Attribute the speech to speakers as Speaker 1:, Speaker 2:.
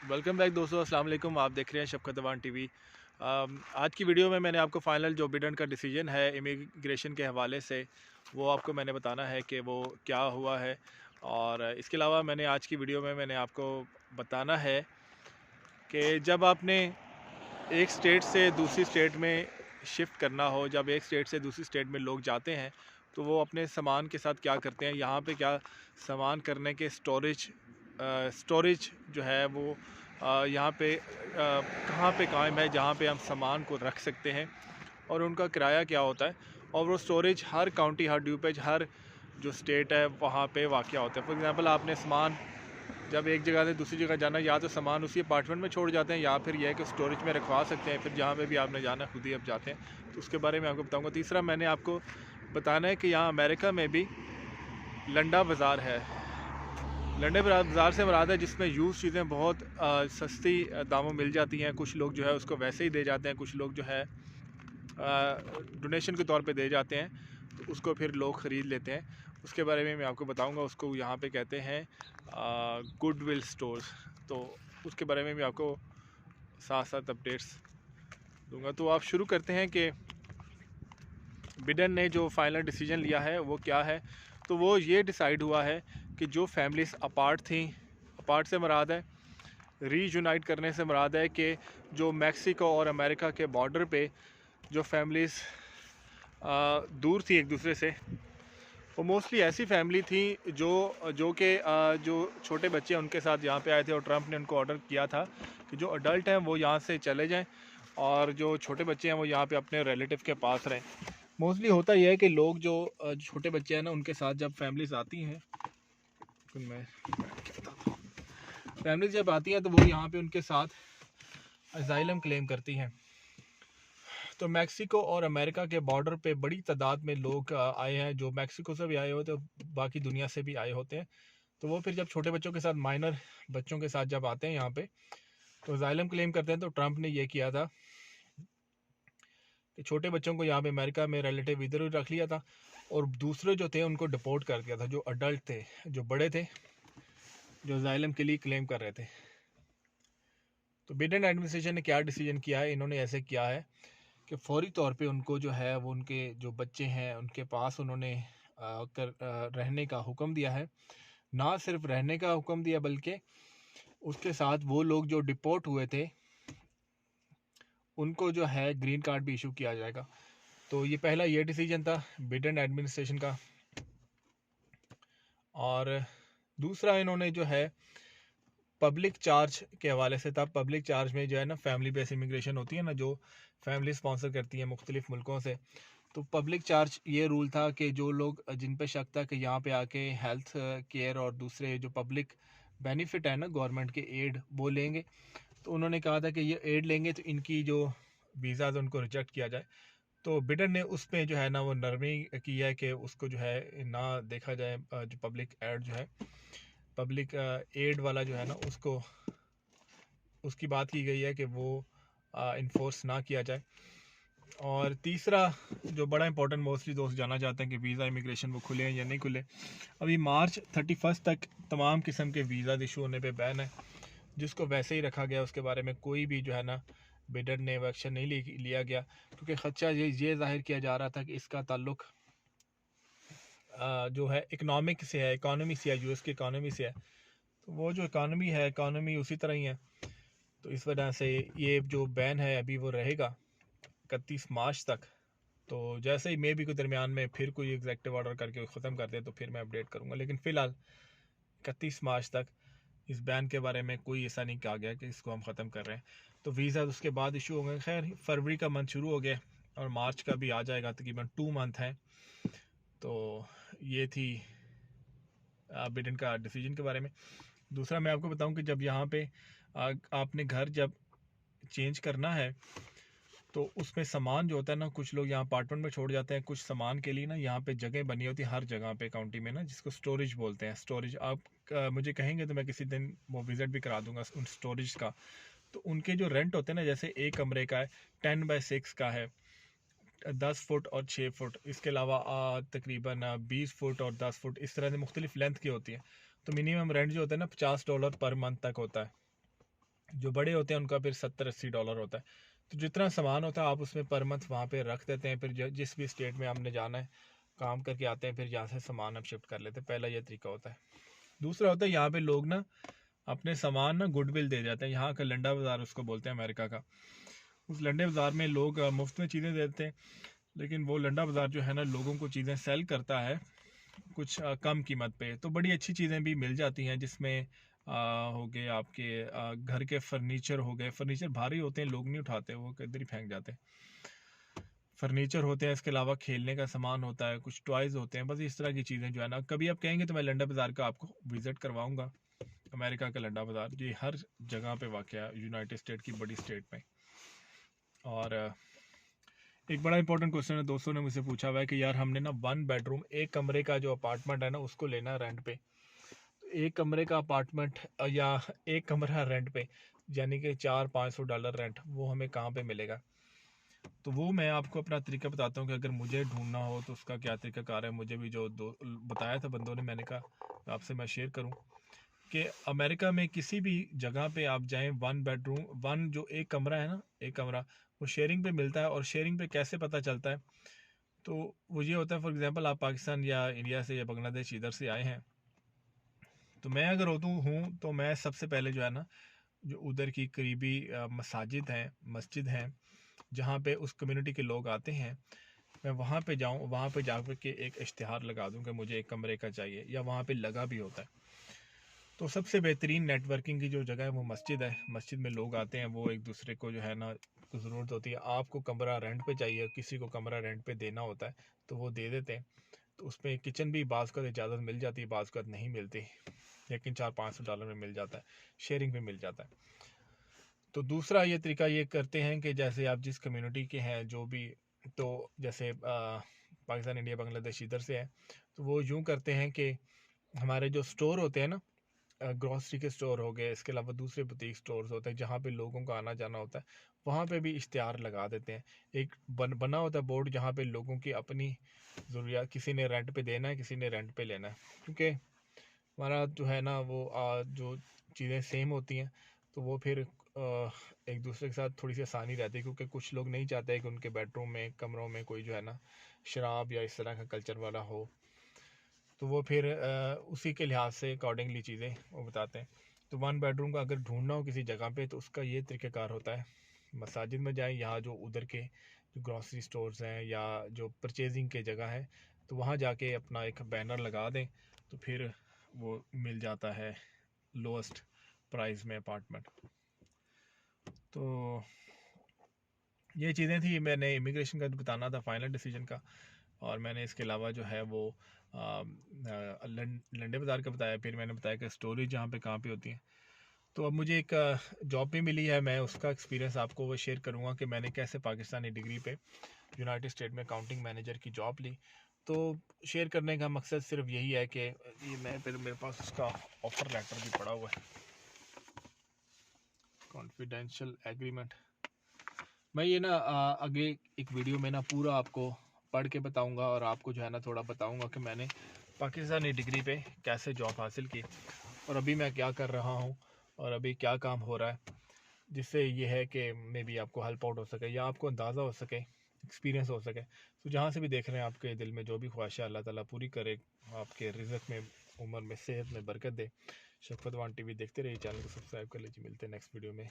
Speaker 1: Welcome back दोस्तों, अस्सलाम वालेकुम। आप देख रहे हैं शफ़क़त अवान टीवी। आज की वीडियो में मैंने आपको फ़ाइनल जो बिडेन का डिसीजन है इमिग्रेशन के हवाले से, वो आपको मैंने बताना है कि वो क्या हुआ है। और इसके अलावा मैंने आज की वीडियो में मैंने आपको बताना है कि जब आपने एक स्टेट से दूसरी स्टेट में शिफ्ट करना हो, जब एक स्टेट से दूसरी स्टेट में लोग जाते हैं तो वो अपने सामान के साथ क्या करते हैं, यहाँ पे क्या सामान करने के स्टोरेज जो है वो यहाँ पे कहाँ पे कायम है, जहाँ पे हम सामान को रख सकते हैं और उनका किराया क्या होता है। और वो स्टोरेज हर काउंटी, हर ड्यूपेज, हर जो स्टेट है वहाँ पे वाक़या होता है। फॉर एग्ज़ाम्पल, आपने सामान जब एक जगह से दूसरी जगह जाना, या तो सामान उसी अपार्टमेंट में छोड़ जाते हैं या फिर यह है कि स्टोरेज में रखवा सकते हैं, फिर जहाँ पे भी आपने जाना खुद ही अब जाते हैं। तो उसके बारे में आपको बताऊंगा। तीसरा मैंने आपको बताना है कि यहाँ अमेरिका में भी लंडा बाज़ार है। लंडे बाज़ार से मुराद है जिसमें यूज़ चीज़ें बहुत सस्ती दामों मिल जाती हैं। कुछ लोग जो है उसको वैसे ही दे जाते हैं, कुछ लोग जो है डोनेशन के तौर पे दे जाते हैं, तो उसको फिर लोग ख़रीद लेते हैं। उसके बारे में मैं आपको बताऊंगा। उसको यहाँ पे कहते हैं गुडविल स्टोर्स। तो उसके बारे में भी आपको साथ साथ अपडेट्स दूंगा। तो आप शुरू करते हैं कि बिडेन ने जो फाइनल डिसीजन लिया है वो क्या है। तो वो ये डिसाइड हुआ है कि जो फैमिलीज़ अपार्ट थी, अपार्ट से मुराद है रीयूनाइट करने से मुराद है कि जो मैक्सिको और अमेरिका के बॉर्डर पे जो फैमिलीज़ दूर थी एक दूसरे से, वो मोस्टली ऐसी फैमिली थी जो जो कि जो छोटे बच्चे उनके साथ यहाँ पे आए थे, और ट्रंप ने उनको ऑर्डर किया था कि जो अडल्ट हैं वो यहाँ से चले जाएं और जो छोटे बच्चे हैं वो यहाँ पे अपने रिलेटिव के पास रहें। मोस्टली होता यह है कि लोग जो छोटे बच्चे हैं ना, उनके साथ जब फैमिलीज़ आती हैं, मैं क्या बताता हूँ, फैमिलीज जब आती हैं तो वो यहाँ पे उनके साथ असाइलम क्लेम करती हैं। तो मैक्सिको और अमेरिका के बॉर्डर पे बड़ी तादाद में लोग आए हैं, जो मैक्सिको से भी आए होते हैं, बाकी दुनिया से भी आए होते हैं। तो वो फिर जब छोटे बच्चों के साथ, माइनर बच्चों के साथ जब आते हैं यहाँ पे, तो असाइलम क्लेम करते हैं। तो ट्रंप ने ये किया था कि छोटे बच्चों को यहाँ पे अमेरिका में रिलेटिव इधर ही रख लिया था, और दूसरे जो थे उनको डिपोर्ट कर दिया था, जो अडल्ट थे, जो बड़े थे, जो असाइलम के लिए क्लेम कर रहे थे। तो बिडेन एडमिनिस्ट्रेशन ने क्या डिसीजन किया है, इन्होंने ऐसे किया है कि फौरी तौर पे उनको जो है वो उनके जो बच्चे हैं उनके पास उन्होंने रहने का हुक्म दिया है। ना सिर्फ रहने का हुक्म दिया, बल्कि उसके साथ वो लोग जो डिपोर्ट हुए थे उनको जो है ग्रीन कार्ड भी इशू किया जाएगा। तो ये पहला ये डिसीजन था बिडेन एडमिनिस्ट्रेशन का। और दूसरा इन्होंने जो है पब्लिक चार्ज के हवाले से था। पब्लिक चार्ज में जो है ना, फैमिली बेस इमिग्रेशन होती है ना, जो फैमिली स्पॉन्सर करती है मुख्तलिफ मुल्कों से। तो पब्लिक चार्ज ये रूल था कि जो लोग, जिन पे शक था कि यहाँ पे आके हेल्थ केयर और दूसरे जो पब्लिक बेनिफिट है ना गवर्नमेंट के, एड वो लेंगे, तो उन्होंने कहा था कि ये एड लेंगे तो इनकी जो वीज़ाज उनको रिजेक्ट किया जाए। तो बिडेन ने उस पर जो है ना वो नरमी की है कि उसको जो है ना देखा जाए, जो पब्लिक एड जो है, पब्लिक एड वाला जो है ना, उसको उसकी बात की गई है कि वो इन्फोर्स ना किया जाए। और तीसरा जो बड़ा इंपॉर्टेंट, मोस्टली दोस्त जानना चाहते हैं कि वीज़ा इमिग्रेशन वो खुले हैं या नहीं खुले। अभी मार्च 31 तक तमाम किस्म के वीज़ा इशू होने पे बैन है, जिसको वैसे ही रखा गया। उसके बारे में कोई भी जो है ना बिडेन ने एक्शन नहीं लिया गया, क्योंकि खदशा ये जाहिर किया जा रहा था कि इसका ताल्लुक जो है इकनॉमिक से है, इकानमी से है, यूएस की इकानमी से है। तो वो जो इकानमी है, इकानमी उसी तरह ही है। तो इस वजह से ये जो बैन है अभी वो रहेगा 31 मार्च तक। तो जैसे ही मे भी के दरमियान में फिर कोई एग्जेक्टिव ऑर्डर करके ख़त्म कर दे तो फिर मैं अपडेट करूँगा, लेकिन फ़िलहाल 31 मार्च तक इस बैन के बारे में कोई ऐसा नहीं कहा गया कि इसको हम ख़त्म कर रहे हैं। तो वीज़ा उसके बाद इशू होंगे। खैर, फरवरी का मंथ शुरू हो गया और मार्च का भी आ जाएगा, तकरीबन 2 मंथ हैं। तो ये थी बिडेन का डिसीजन के बारे में। दूसरा मैं आपको बताऊं कि जब यहाँ पे आपने घर जब चेंज करना है, तो उसमें सामान जो होता है ना, कुछ लोग यहाँ अपार्टमेंट में छोड़ जाते हैं, कुछ सामान के लिए ना यहाँ पे जगह बनी होती है हर जगह पे काउंटी में ना, जिसको स्टोरेज बोलते हैं। स्टोरेज आप मुझे कहेंगे तो मैं किसी दिन वो विज़िट भी करा दूंगा उन स्टोरेज का। तो उनके जो रेंट होते हैं ना, जैसे एक कमरे का है 10x6 का है, 10 फुट और 6 फुट, इसके अलावा तकरीबन 20 फुट और 10 फुट, इस तरह से मुख्तलिफ लेंथ की होती है। तो मिनिमम रेंट जो होता है ना $50 पर मंथ तक होता है। जो बड़े होते हैं उनका फिर $70-80 होता है। तो जितना सामान होता है आप उसमें पर मंथ वहाँ पे रख देते हैं, फिर जिस भी स्टेट में आपने जाना है काम करके आते हैं, फिर यहाँ से सामान आप शिफ्ट कर लेते हैं। पहला ये तरीका होता है। दूसरा होता है यहाँ पे लोग ना अपने सामान ना गुडविल दे जाते हैं। यहाँ का लंडा बाज़ार उसको बोलते हैं अमेरिका का। उस लंडे बाज़ार में लोग मुफ्त में चीज़ें देते हैं, लेकिन वो लंडा बाज़ार जो है ना लोगों को चीज़ें सेल करता है कुछ कम कीमत पे। तो बड़ी अच्छी चीज़ें भी मिल जाती हैं, जिसमें हो गए आपके घर के फर्नीचर हो गए। फर्नीचर भारी होते हैं, लोग नहीं उठाते, वो किधर ही फेंक जाते हैं। फर्नीचर होते हैं, इसके अलावा खेलने का सामान होता है, कुछ टॉयज़ होते हैं। बस इस तरह की चीज़ें जो है ना, कभी आप कहेंगे तो मैं लंडा बाज़ार का आपको विज़िट करवाऊँगा। अमेरिका का लंडा बाज़ार ये हर जगह पे वाक़या है, यूनाइटेड स्टेट की बड़ी स्टेट में। और एक बड़ा इंपॉर्टेंट क्वेश्चन है, दोस्तों ने मुझसे पूछा हुआ है कि यार हमने ना 1 बेडरूम 1 कमरे का जो अपार्टमेंट है ना उसको लेना है रेंट पे। तो 1 कमरे का अपार्टमेंट या 1 कमरा रेंट पे, यानी कि $400-500 रेंट, वो हमें कहाँ पे मिलेगा? तो वो मैं आपको अपना तरीका बताता हूँ कि अगर मुझे ढूंढना हो तो उसका क्या तरीकाकार है। मुझे भी जो दो बताया था बंदों ने, मैंने कहा आपसे मैं शेयर करूँ कि अमेरिका में किसी भी जगह पे आप जाएं, 1 बेडरूम 1 जो 1 कमरा है ना, 1 कमरा वो शेयरिंग पे मिलता है। और शेयरिंग पे कैसे पता चलता है? तो वो ये होता है, फॉर एग्जांपल आप पाकिस्तान या इंडिया से या बांग्लादेश इधर से आए हैं, तो मैं अगर हूँ तो मैं सबसे पहले जो है ना, जो उधर की करीबी मस्जिद हैं जहाँ पे उस कम्युनिटी के लोग आते हैं, मैं वहाँ पे जाऊँ, वहाँ पे जा के एक इश्तिहार लगा दूँ कि मुझे 1 कमरे का चाहिए, या वहाँ पे लगा भी होता है। तो सबसे बेहतरीन नेटवर्किंग की जो जगह है वो मस्जिद है। मस्जिद में लोग आते हैं, वो एक दूसरे को जो है ना, ज़रूरत होती है, आपको कमरा रेंट पे चाहिए, किसी को कमरा रेंट पे देना होता है तो वो दे देते हैं। तो उसमें किचन भी बाज़ का इजाज़त मिल जाती है, बाज़ का नहीं मिलती, लेकिन $400-500 में मिल जाता है, शेयरिंग पे मिल जाता है। तो दूसरा ये तरीका ये करते हैं कि जैसे आप जिस कम्युनिटी के हैं जो भी, तो जैसे पाकिस्तान इंडिया बांग्लादेश इधर से है, तो वो यूँ करते हैं कि हमारे जो स्टोर होते हैं ना, ग्रॉसरी के स्टोर हो गए, इसके अलावा दूसरे बुटीक स्टोर्स होते हैं जहाँ पे लोगों का आना जाना होता है, वहाँ पे भी इश्तिहार लगा देते हैं। एक बना होता है बोर्ड जहाँ पे लोगों की अपनी ज़रूरियात, किसी ने रेंट पे देना है, किसी ने रेंट पे लेना है। क्योंकि हमारा जो है ना वो जो चीज़ें सेम होती हैं, तो वो फिर एक दूसरे के साथ थोड़ी सी आसानी रहती है, क्योंकि कुछ लोग नहीं चाहते कि उनके बेडरूम में, कमरों में कोई जो है ना शराब या इस तरह का कल्चर वाला हो। तो वो फिर उसी के लिहाज से अकॉर्डिंगली चीज़ें वो बताते हैं। तो 1 बेडरूम का अगर ढूंढना हो किसी जगह पे, तो उसका ये तरीक़ाकार होता है, मसाजिद में जाएं, यहाँ जो उधर के जो ग्रॉसरी स्टोर्स हैं या जो परचेजिंग के जगह है, तो वहाँ जाके अपना एक बैनर लगा दें, तो फिर वो मिल जाता है लोएस्ट प्राइस में अपार्टमेंट। तो ये चीज़ें थी, मैंने इमिग्रेशन का बताना था, फाइनल डिसीजन का। और मैंने इसके अलावा जो है वो लंडे बाज़ार का बताया, फिर मैंने बताया कि स्टोरेज जहाँ पे कहाँ पे होती है। तो अब मुझे एक जॉब भी मिली है, मैं उसका एक्सपीरियंस आपको वो शेयर करूँगा कि मैंने कैसे पाकिस्तानी डिग्री पे यूनाइटेड स्टेट में अकाउंटिंग मैनेजर की जॉब ली। तो शेयर करने का मकसद सिर्फ यही है कि ये मैं फिर मेरे पास उसका ऑफ़र लेटर भी पड़ा हुआ है, कॉन्फिडेंशियल एग्रीमेंट। मैं ये ना आगे एक वीडियो में ना पूरा आपको पढ़ के बताऊंगा, और आपको जो है ना थोड़ा बताऊंगा कि मैंने पाकिस्तानी डिग्री पे कैसे जॉब हासिल की, और अभी मैं क्या कर रहा हूँ, और अभी क्या काम हो रहा है, जिससे ये है कि मे बी आपको हेल्प आउट हो सके, या आपको अंदाज़ा हो सके, एक्सपीरियंस हो सके। तो जहाँ से भी देख रहे हैं, आपके दिल में जो भी ख्वाहिश है अल्लाह ताला पूरी करे, आपके रिज़्क़ में, उम्र में, सेहत में बरकत दे। शफ़क़त 1 TV देखते रहिए, चैनल को सब्सक्राइब कर लीजिए। मिलते हैं नेक्स्ट वीडियो में।